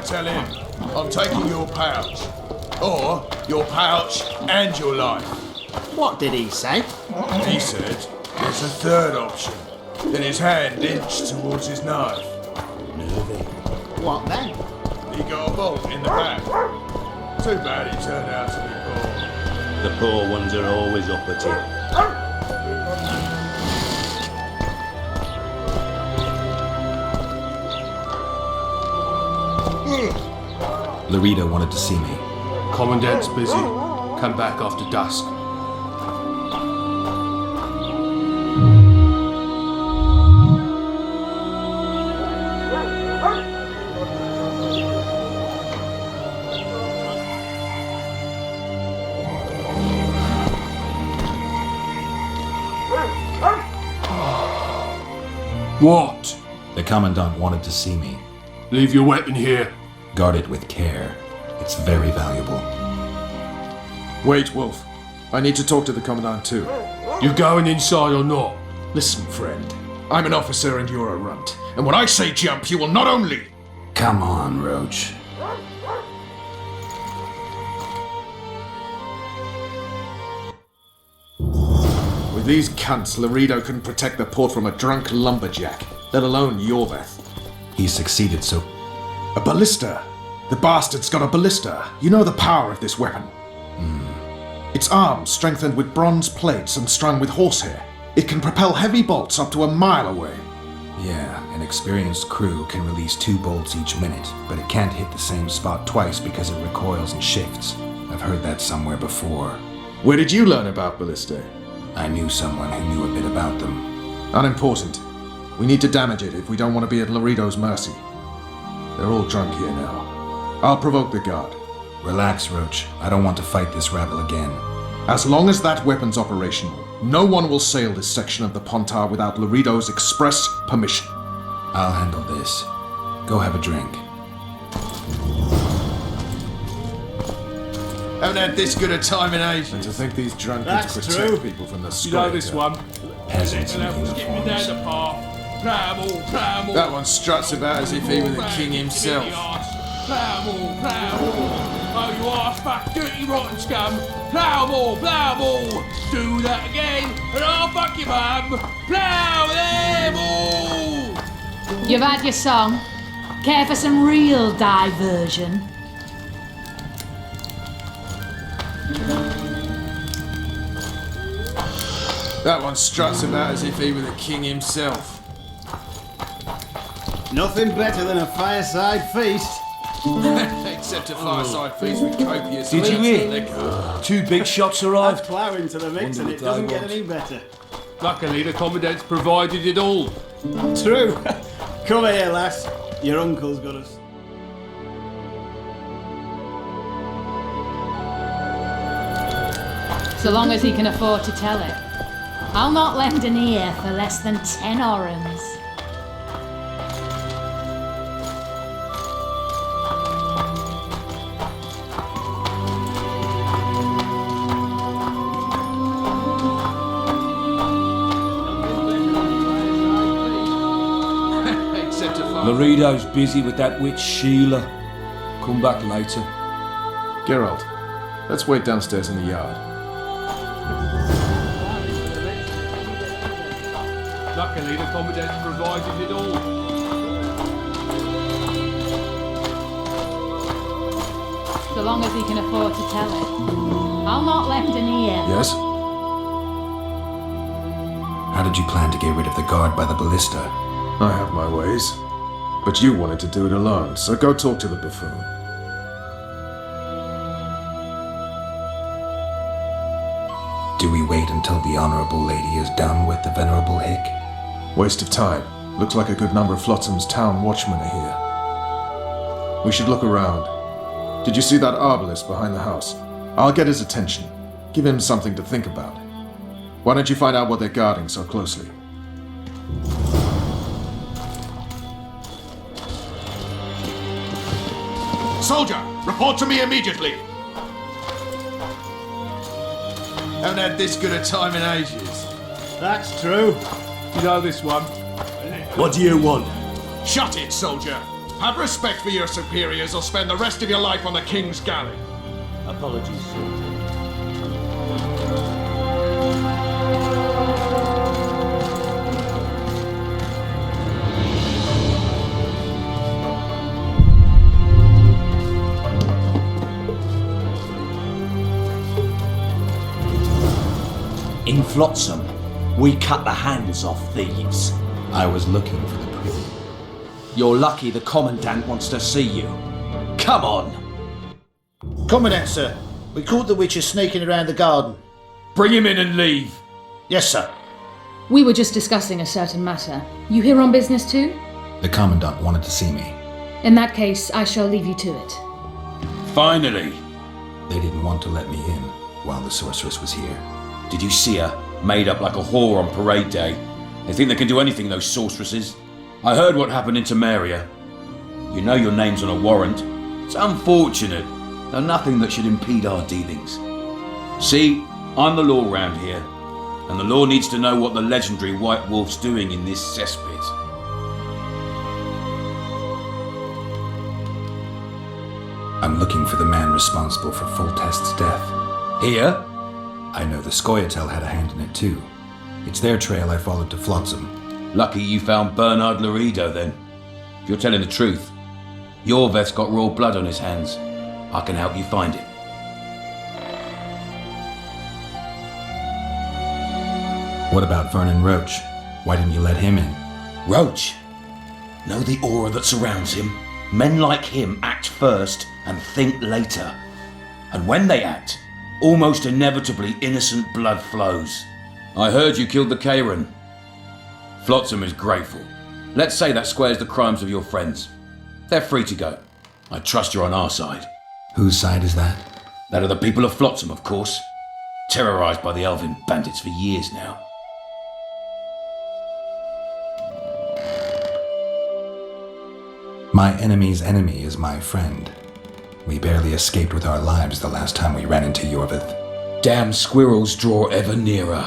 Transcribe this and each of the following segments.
tell him? I'm taking your pouch. Or your pouch and your life. What did he say? He said there's a third option. Then his hand inched towards his knife. Nervy. What then? He got a bolt in the back. Too bad he turned out to be poor. The poor ones are always up at it. Laredo wanted to see me. Commandant's busy. Come back after dusk. What? The Commandant wanted to see me. Leave your weapon here. Guard it with care. It's very valuable. Wait, Wolf. I need to talk to the Commandant too. You going inside or not? Listen, friend. I'm an officer and you're a runt. And when I say jump, you will not only... Come on, Roach. With these cunts, Laredo couldn't protect the port from a drunk lumberjack, let alone Yorveth. He succeeded so... A ballista! The bastard's got a ballista. You know the power of this weapon. Its arms strengthened with bronze plates and strung with horsehair. It can propel heavy bolts up to a mile away. Yeah, an experienced crew can release 2 bolts each minute, but it can't hit the same spot twice because it recoils and shifts. I've heard that somewhere before. Where did you learn about ballistae? I knew someone who knew a bit about them. Unimportant. We need to damage it if we don't want to be at Laredo's mercy. They're all drunk here now. I'll provoke the guard. Relax, Roach. I don't want to fight this rabble again. As long as that weapon's operational, no one will sail this section of the Pontar without Laredo's express permission. I'll handle this. Go have a drink. Haven't had this good a time in And ages. to think these drunkards That's protect true. people from the You know this square. one? Peasants in Get me down uniforms. the path. Plow. That one struts about as if he were the king himself. Plow. Oh, you arse fuck, dirty rotten scum. Plow. Do that again, and I'll fuck your mum. Plow them all. You've had your song. Care for some real diversion? That one struts about as if he were the king himself. Nothing better than a fireside feast. Except a fireside feast with copious Did you meat hear? and liquor. 2 big shots Add arrived. flour into the mix and it doesn't get any better. Luckily, the Commandant's provided it all. True. Come here, lass. Your uncle's got us. So long as he can afford to tell it. I'll not lend an ear for less than 10 orens. Except a fire. Laredo's busy with that witch Sheila. Come back later. Geralt, let's wait downstairs in the yard. Luckily, the Commandant's provided it all. So long as he can afford to tell it. I'll not lend an ear. Yes? How did you plan to get rid of the guard by the ballista? I have my ways. But you wanted to do it alone, so go talk to the buffoon. Do we wait until the Honorable Lady is done with the Venerable Hick? Waste of time. Looks like a good number of Flotsam's town watchmen are here. We should look around. Did you see that arbalist behind the house? I'll get his attention. Give him something to think about. Why don't you find out what they're guarding so closely? Soldier, report to me immediately. Haven't had this good a time in ages. That's true. You know this one? What do you want? Shut it, soldier. Have respect for your superiors or spend the rest of your life on the King's galley. Apologies, sir. In Flotsam, we cut the hands off thieves. I was looking for the privy. You're lucky the Commandant wants to see you. Come on! Commandant, sir. We caught the witcher sneaking around the garden. Bring him in and leave. Yes, sir. We were just discussing a certain matter. You here on business too? The Commandant wanted to see me. In that case, I shall leave you to it. Finally. They didn't want to let me in while the sorceress was here. Did you see her? Made up like a whore on parade day. They think they can do anything, those sorceresses. I heard what happened in Temeria. You know your name's on a warrant. It's unfortunate, though nothing that should impede our dealings. See, I'm the law round here, and the law needs to know what the legendary White Wolf's doing in this cesspit. I'm looking for the man responsible for Foltest's death. Here? I know the Scoia'tael had a hand in it too. It's their trail I followed to Flotsam. Lucky you found Bernard Laredo then. If you're telling the truth, Yorveth's got royal blood on his hands. I can help you find it. What about Vernon Roach? Why didn't you let him in? Roach. Know the aura that surrounds him? Men like him act first and think later. And when they act, almost inevitably innocent blood flows. I heard you killed the Kairan. Flotsam is grateful. Let's say that squares the crimes of your friends. They're free to go. I trust you're on our side. Whose side is that? That of the people of Flotsam, of course. Terrorized by the elven bandits for years now. My enemy's enemy is my friend. We barely escaped with our lives the last time we ran into Yorveth. Damn squirrels draw ever nearer.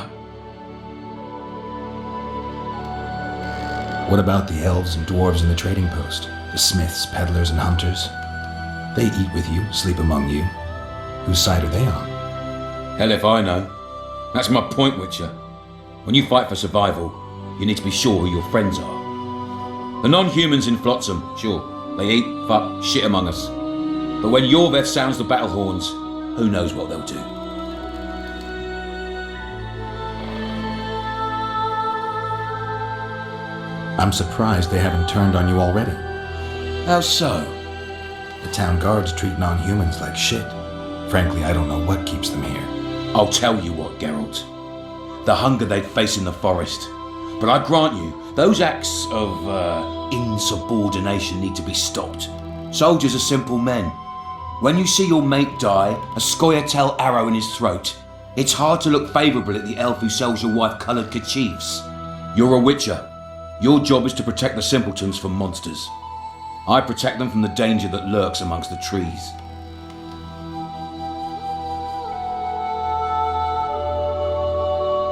What about the elves and dwarves in the trading post? The smiths, peddlers, and hunters? They eat with you, sleep among you. Whose side are they on? Hell if I know. That's my point, Witcher. When you fight for survival, you need to be sure who your friends are. The non-humans in Flotsam, sure, they eat, fuck, shit among us. But when Yorveth sounds the battle horns, who knows what they'll do. I'm surprised they haven't turned on you already. How so? The town guards treat non-humans like shit. Frankly, I don't know what keeps them here. I'll tell you what, Geralt. The hunger they'd face in the forest. But I grant you, those acts of insubordination need to be stopped. Soldiers are simple men. When you see your mate die, a Scoia'tael arrow in his throat, it's hard to look favourable at the elf who sells your wife coloured kerchiefs. You're a witcher. Your job is to protect the simpletons from monsters. I protect them from the danger that lurks amongst the trees.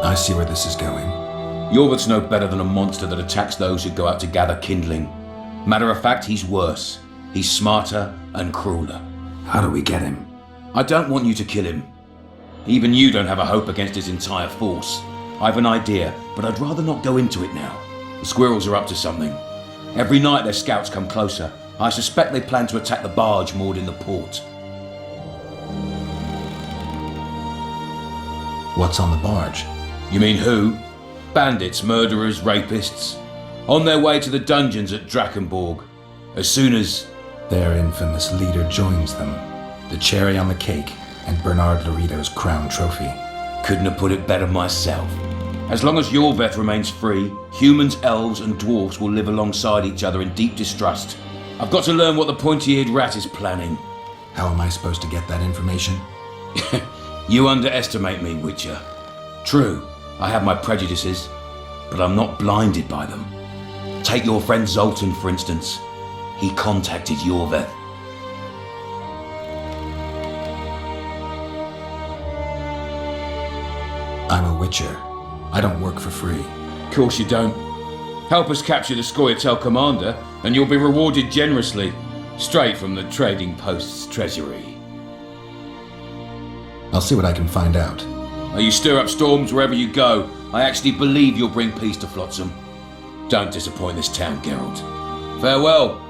I see where this is going. Yorveth's no better than a monster that attacks those who go out to gather kindling. Matter of fact, he's worse. He's smarter and crueler. How do we get him? I don't want you to kill him. Even you don't have a hope against his entire force. I've an idea, but I'd rather not go into it now. The squirrels are up to something. Every night their scouts come closer. I suspect they plan to attack the barge moored in the port. What's on the barge? You mean who? Bandits, murderers, rapists. On their way to the dungeons at Drakenborg. As soon as... Their infamous leader joins them. The cherry on the cake and Bernard Laredo's crown trophy. Couldn't have put it better myself. As long as Yorveth remains free, humans, elves and dwarves will live alongside each other in deep distrust. I've got to learn what the pointy-eared rat is planning. How am I supposed to get that information? You underestimate me, Witcher. True, I have my prejudices, but I'm not blinded by them. Take your friend Zoltan, for instance. He contacted Yorveth. I'm a witcher. I don't work for free. Of course you don't. Help us capture the Scoia'tael commander, and you'll be rewarded generously, straight from the trading post's treasury. I'll see what I can find out. Now you stir up storms wherever you go. I actually believe you'll bring peace to Flotsam. Don't disappoint this town, Geralt. Farewell.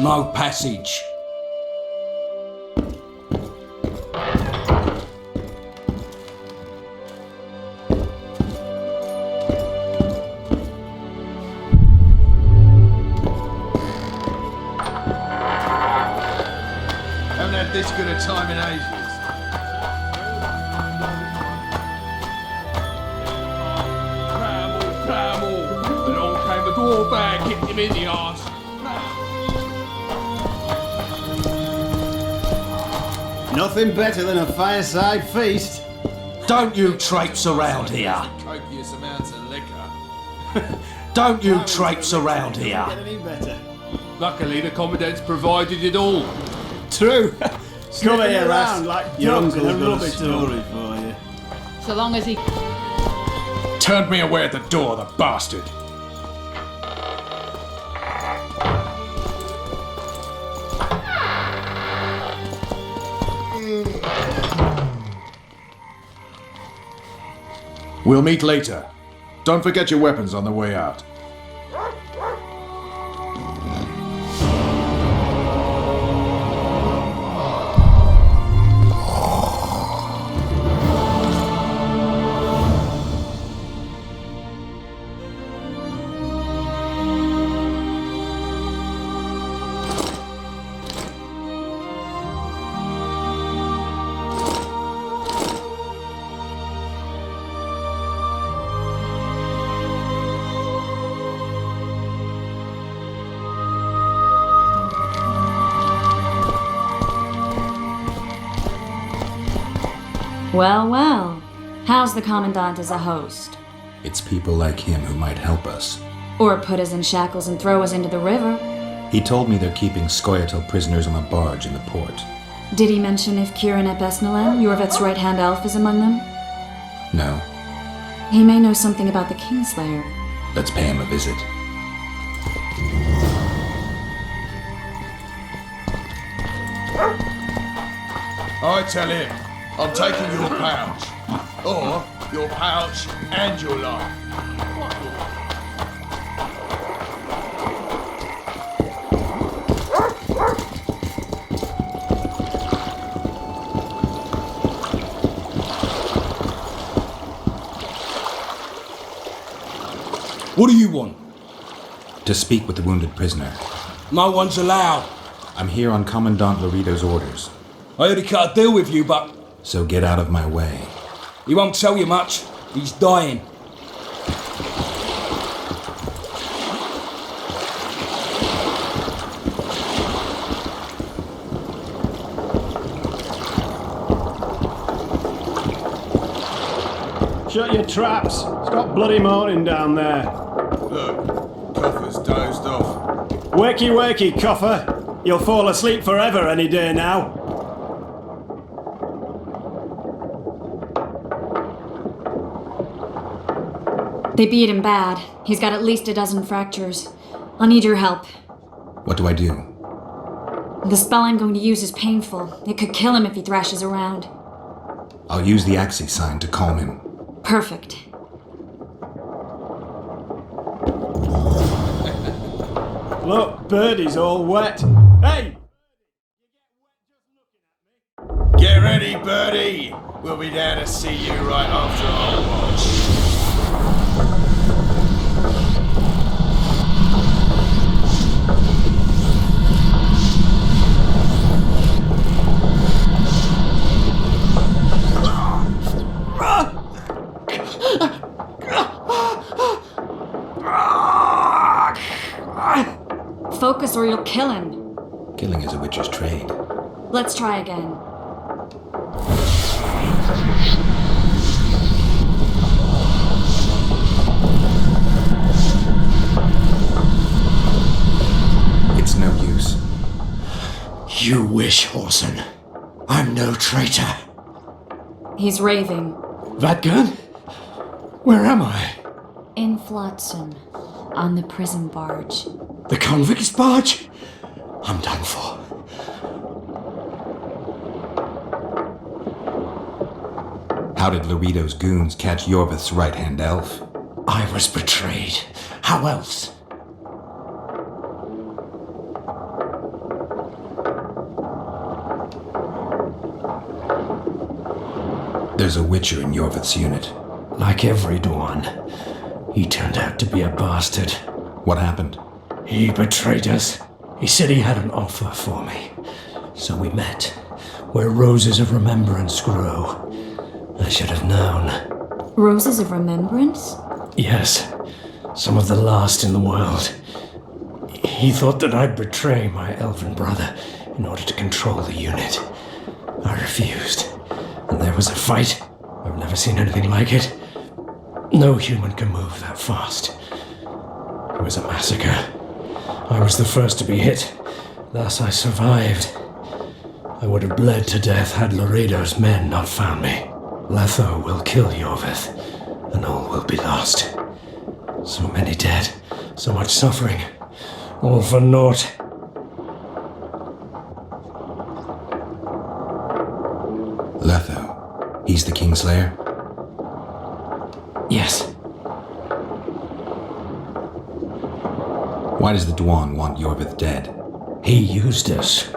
No passage. Haven't had this good a time in ages. Cram. Along came a dwarf bag, kicked him in the arse. Nothing better than a fireside feast. Don't you traipse around here. Copious amounts of liquor. Don't you traipse around here. Get any better. Luckily, the Commandant's provided it all. True. Come here, around lass. like Your dogs in uncle's a got a rubbish story for you. So long as he. Turned me away at the door, the bastard. We'll meet later. Don't forget your weapons on the way out. Well, well. How's the Commandant as a host? It's people like him who might help us. Or put us in shackles and throw us into the river? He told me they're keeping Scoia'tael prisoners on a barge in the port. Did he mention if Kieran ep Esnalen, Yorvet's right-hand elf, is among them? No. He may know something about the Kingslayer. Let's pay him a visit. I tell him, I'm taking your pouch. Or your pouch and your life. What do you want? To speak with the wounded prisoner. No one's allowed. I'm here on Commandant Laurito's orders. I already cut a deal with you, but So get out of my way. he won't tell you much. He's dying. Shut your traps. It's got bloody morning down there. Look, Coffer's dozed off. Wakey, wakey, Coffer. You'll fall asleep forever any day now. They beat him bad. He's got at least a dozen fractures. I'll need your help. What do I do? The spell I'm going to use is painful. It could kill him if he thrashes around. I'll use the Axis sign to calm him. Perfect. Look, Birdie's all wet. Hey! Get ready, Birdie! We'll be there to see you right after our watch. Focus or you'll kill him. Killing is a witch's trade. Let's try again. It's no use. You wish, Horson. I'm no traitor. He's raving. That gun? Where am I? In Flotsam, on the prison barge. The convict's barge? I'm done for. How did Loredo's goons catch Yorvith's right-hand elf? I was betrayed. How else? There's a witcher in Yorvith's unit. Like everyone, he turned out to be a bastard. What happened? He betrayed us. He said he had an offer for me. So we met, where Roses of Remembrance grow. I should have known. Roses of Remembrance? Yes, some of the last in the world. He thought that I'd betray my elven brother in order to control the unit. I refused, and there was a fight. I've never seen anything like it. No human can move that fast. It was a massacre. I was the first to be hit, thus I survived. I would have bled to death had Loredo's men not found me. Letho will kill Yorvith, and all will be lost. So many dead, so much suffering, all for naught. Letho. He's the Kingslayer? Yes. Why does the Dwan want Yorvith dead? He used us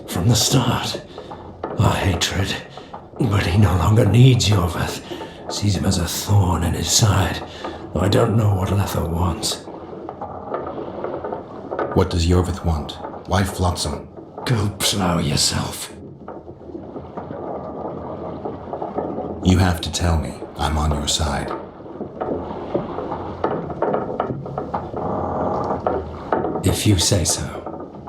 from the start. Our hatred. But he no longer needs Yorvith. Sees him as a thorn in his side. Though I don't know what Letho wants. What does Yorvith want? Why Flotsam? Go plow yourself. You have to tell me. I'm on your side. If you say so.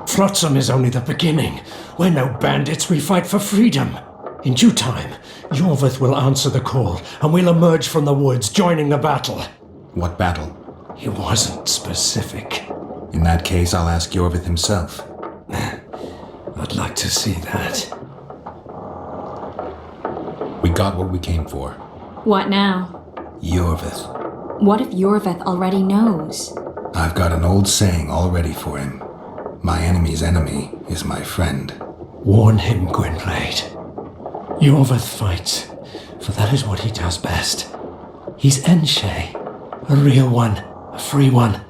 Flotsam is only the beginning. We're no bandits, we fight for freedom. In due time, Yorvith will answer the call, and we'll emerge from the woods, joining the battle. What battle? He wasn't specific. In that case, I'll ask Yorvith himself. I'd like to see that. We got what we came for. What now? Yorvith. What if Yorvith already knows? I've got an old saying all ready for him. My enemy's enemy is my friend. Warn him, Gwynblade. Yorvith fights, for that is what he does best. He's Enshe, a real one, a free one.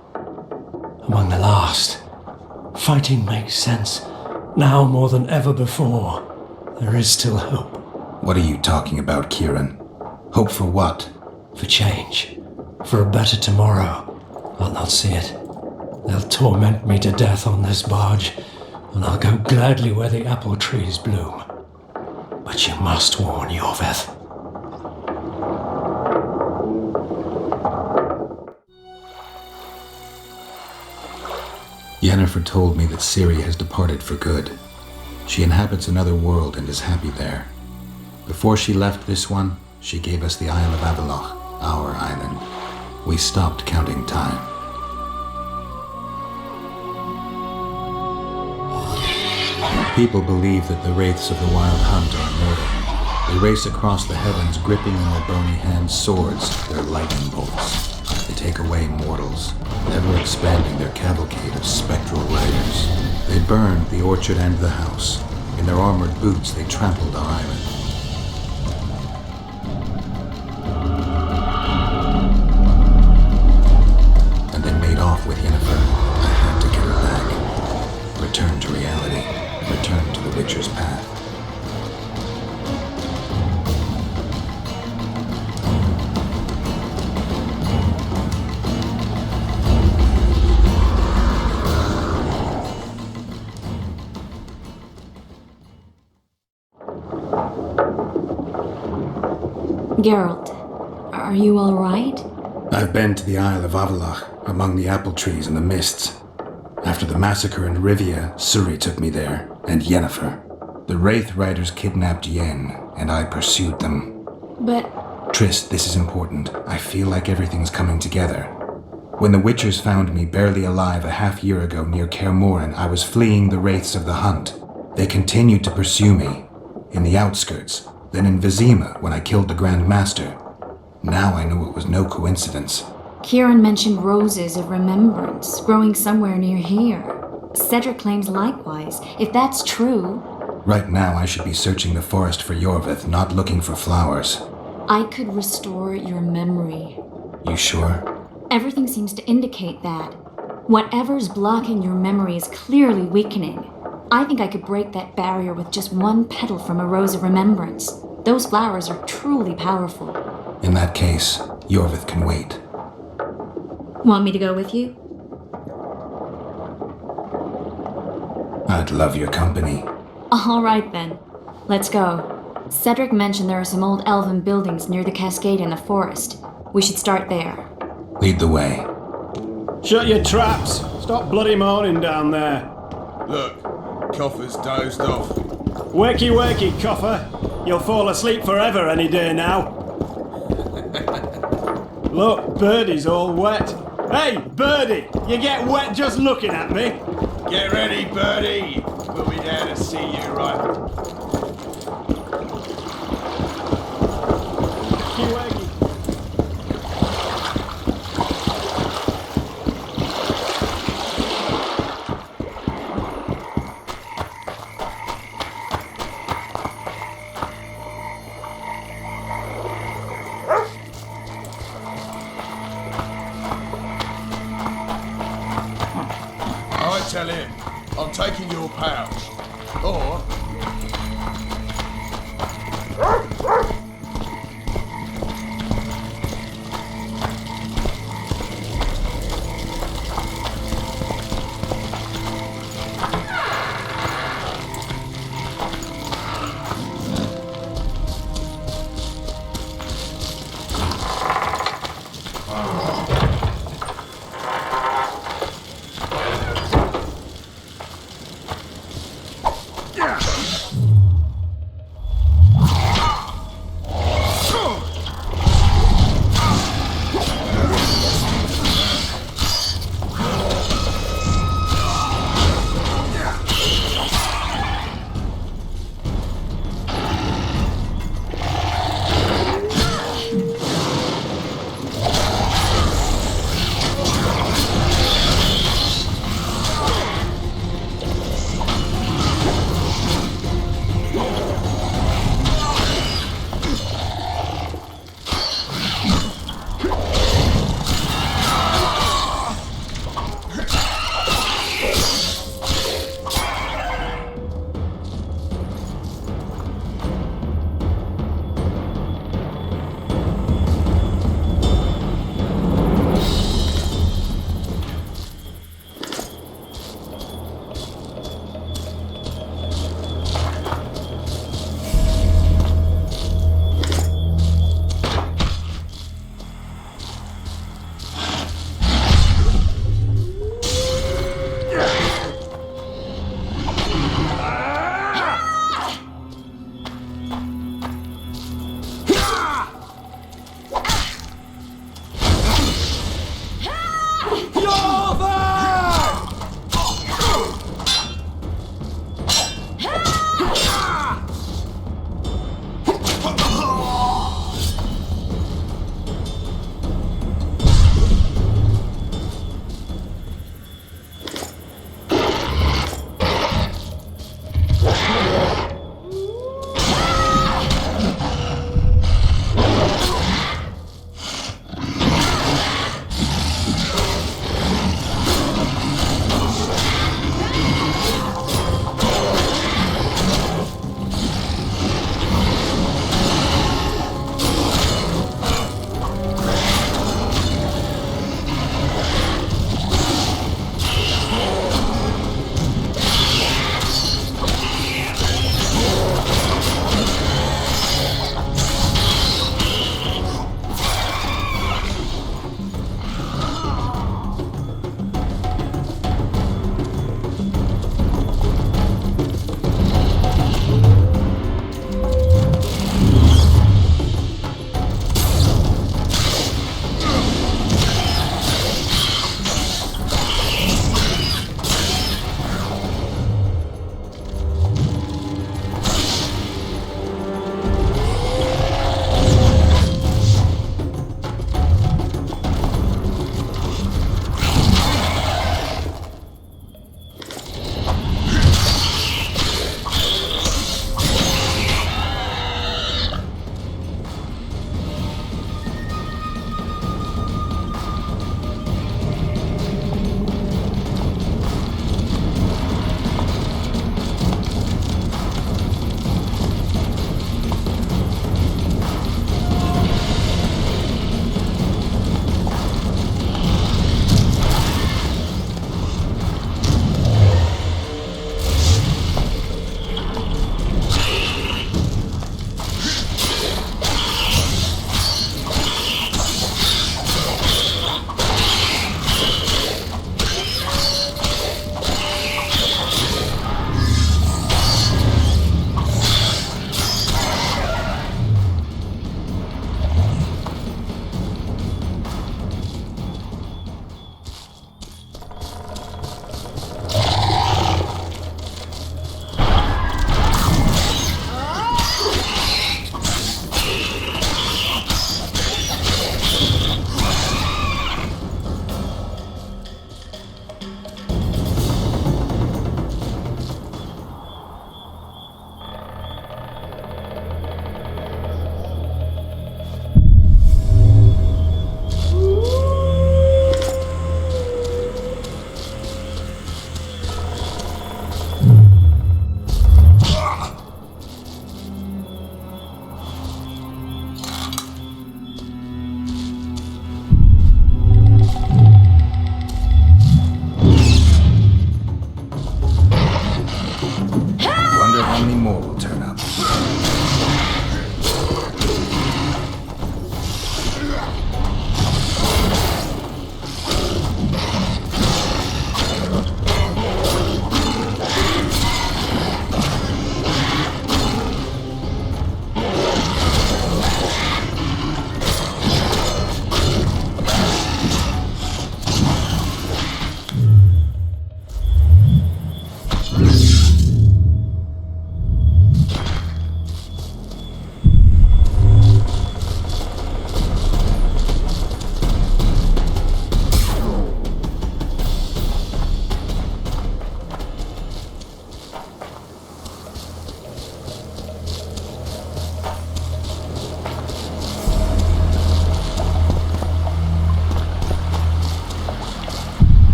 Among the last. Fighting makes sense. Now more than ever before, there is still hope. What are you talking about, Kieran? Hope for what? For change. For a better tomorrow. I'll not see it. They'll torment me to death on this barge, and I'll go gladly where the apple trees bloom. But you must warn Yorvith. Yennefer told me that Ciri has departed for good. She inhabits another world and is happy there. Before she left this one, she gave us the Isle of Avalok, our island. We stopped counting time. People believe that the wraiths of the Wild Hunt are immortal. They race across the heavens, gripping in their bony hands swords, their lightning bolts. They take away mortals, ever expanding their cavalcade of spectral riders. They burned the orchard and the house. In their armored boots, they trampled our island. And then made off with Yennefer. I had to get her back. Geralt, are you alright? I've been to the Isle of Avalach, among the apple trees and the mists. After the massacre in Rivia, Suri took me there, and Yennefer. The Wraith Riders kidnapped Yen, and I pursued them. But Triss, this is important. I feel like everything's coming together. When the Witchers found me barely alive a half-year ago near Kaer Morhen, I was fleeing the Wraiths of the Hunt. They continued to pursue me, in the outskirts, then in Vizima when I killed the Grand Master. Now I know it was no coincidence. Kieran mentioned Roses of Remembrance, growing somewhere near here. Cedric claims likewise. If that's true... Right now I should be searching the forest for Yorvith, not looking for flowers. I could restore your memory. You sure? Everything seems to indicate that. Whatever's blocking your memory is clearly weakening. I think I could break that barrier with just one petal from a Rose of Remembrance. Those flowers are truly powerful. In that case, Yorvith can wait. Want me to go with you? I'd love your company. All right then. Let's go. Cedric mentioned there are some old elven buildings near the cascade in the forest. We should start there. Lead the way. Shut your traps! Stop bloody moaning down there. Look, Coffer's dozed off. Wakey, wakey, Coffer. You'll fall asleep forever any day now. Look, Birdie's all wet. Hey, Birdie! You get wet just looking at me. Get ready, Birdie. We'll be there to see you, right? Wakey, wakey. I tell him, I'm taking your pouch. Or...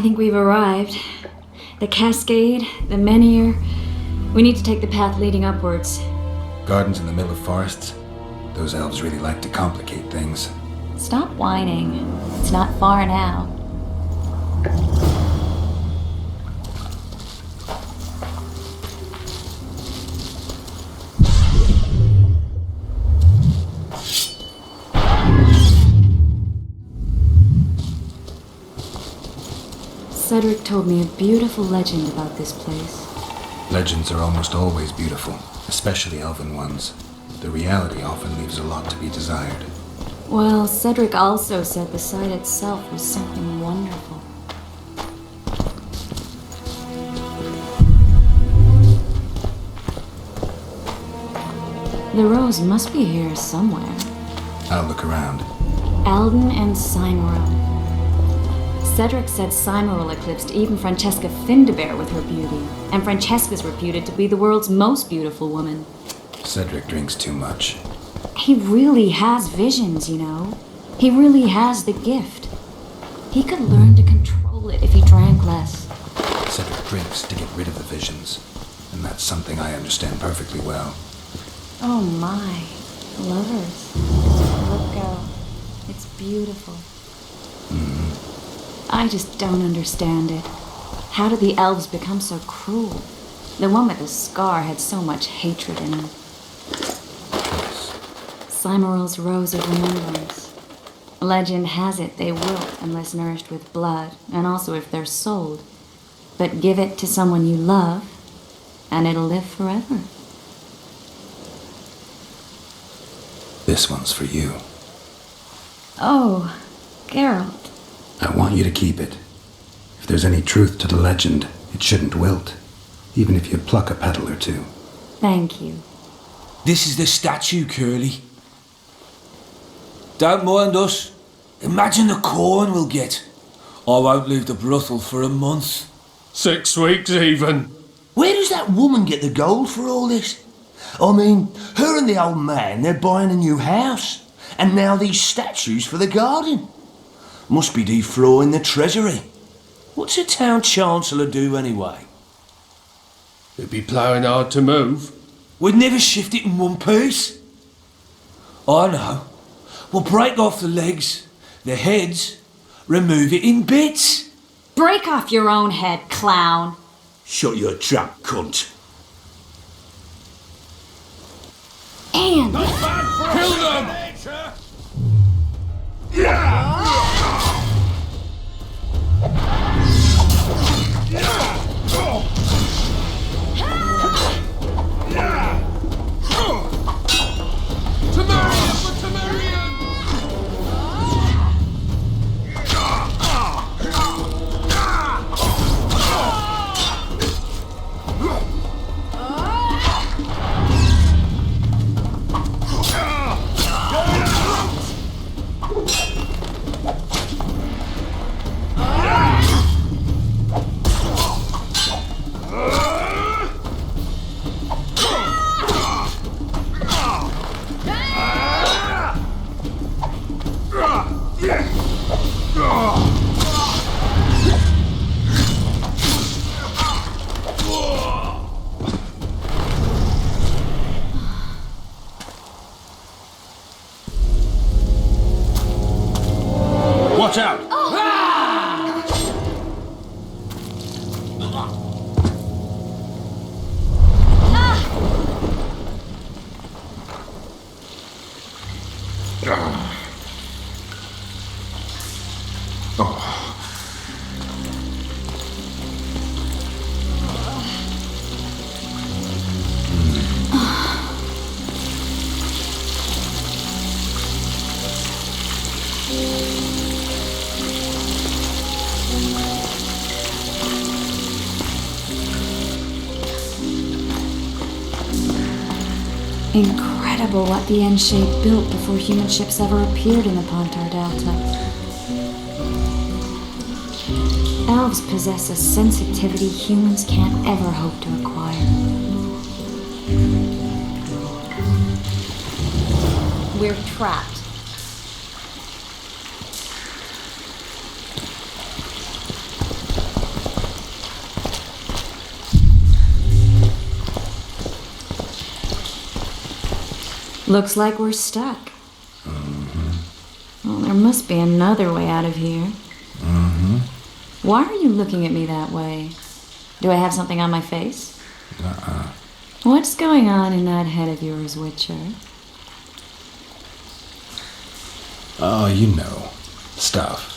think we've arrived. The cascade, the menhir. We need to take the path leading upwards. Gardens in the middle of forests? Those elves really like to complicate things. Stop whining. It's not far now. Cedric told me a beautiful legend about this place. Legends are almost always beautiful, especially elven ones. The reality often leaves a lot to be desired. Well, Cedric also said the site itself was something wonderful. The Rose must be here somewhere. I'll look around. Alden and Cymoril. Cedric said Cymoril eclipsed even Francesca Findabair with her beauty, and Francesca's reputed to be the world's most beautiful woman. Cedric drinks too much. He really has visions, you know. He really has the gift. He could learn to control it if he drank less. Cedric drinks to get rid of the visions, and that's something I understand perfectly well. Oh my, lovers. Look out. It's beautiful. I just don't understand it. How did the elves become so cruel? The one with the scar had so much hatred in him. Cymoril's Rose of Remembrance. Legend has it they wilt unless nourished with blood, and also if they're sold. But give it to someone you love, and it'll live forever. This one's for you. Oh, Geralt. I want you to keep it. If there's any truth to the legend, it shouldn't wilt, even if you pluck a petal or two. Thank you. This is the statue, Curly. Don't mind us. Imagine the corn we'll get. I won't leave the brothel for a month. 6 weeks even. Where does that woman get the gold for all this? I mean, her and the old man, they're buying a new house. And now these statues for the garden. Must be deflawing the treasury. What's a town chancellor do anyway? It'd be ploughing hard to move. We'd never shift it in one piece. I know. We'll break off the legs, the heads, remove it in bits. Break off your own head, clown. Shut your trap, cunt. And... Kill them! Watch out! Incredible what the N-shape built before human ships ever appeared in the Pontar Delta. Elves possess a sensitivity humans can't ever hope to acquire. We're trapped. Looks like we're stuck. Well, there must be another way out of here. Why are you looking at me that way? Do I have something on my face? What's going on in that head of yours, Witcher? Oh, you know. Stuff.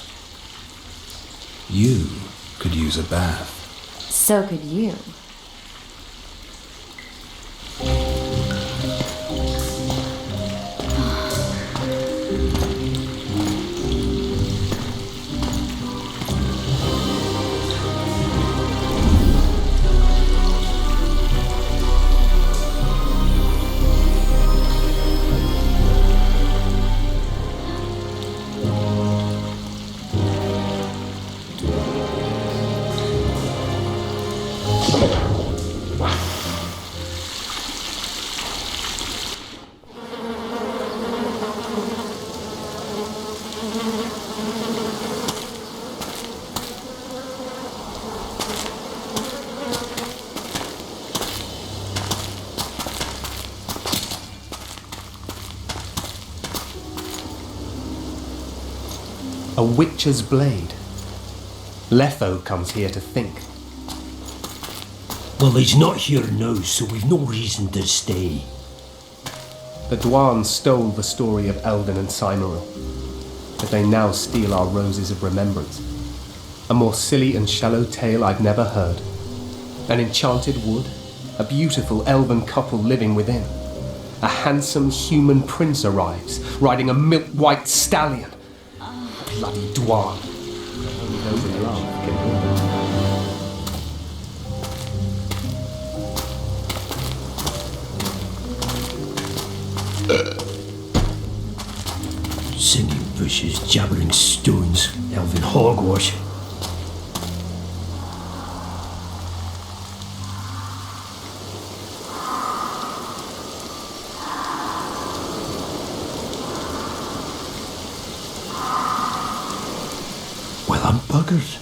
You could use a bath. So could you. A witcher's blade. Letho comes here to think. Well, he's not here now, so we've no reason to stay. The Dwan stole the story of Eldon and Cymoril, but they now steal our Roses of Remembrance. A more silly and shallow tale I've never heard. An enchanted wood, a beautiful elven couple living within. A handsome human prince arrives, riding a milk-white stallion. Bloody Dwan. Only those in love can hear them. Singing bushes, jabbering stones, elven hogwash. Well, I'm buggered.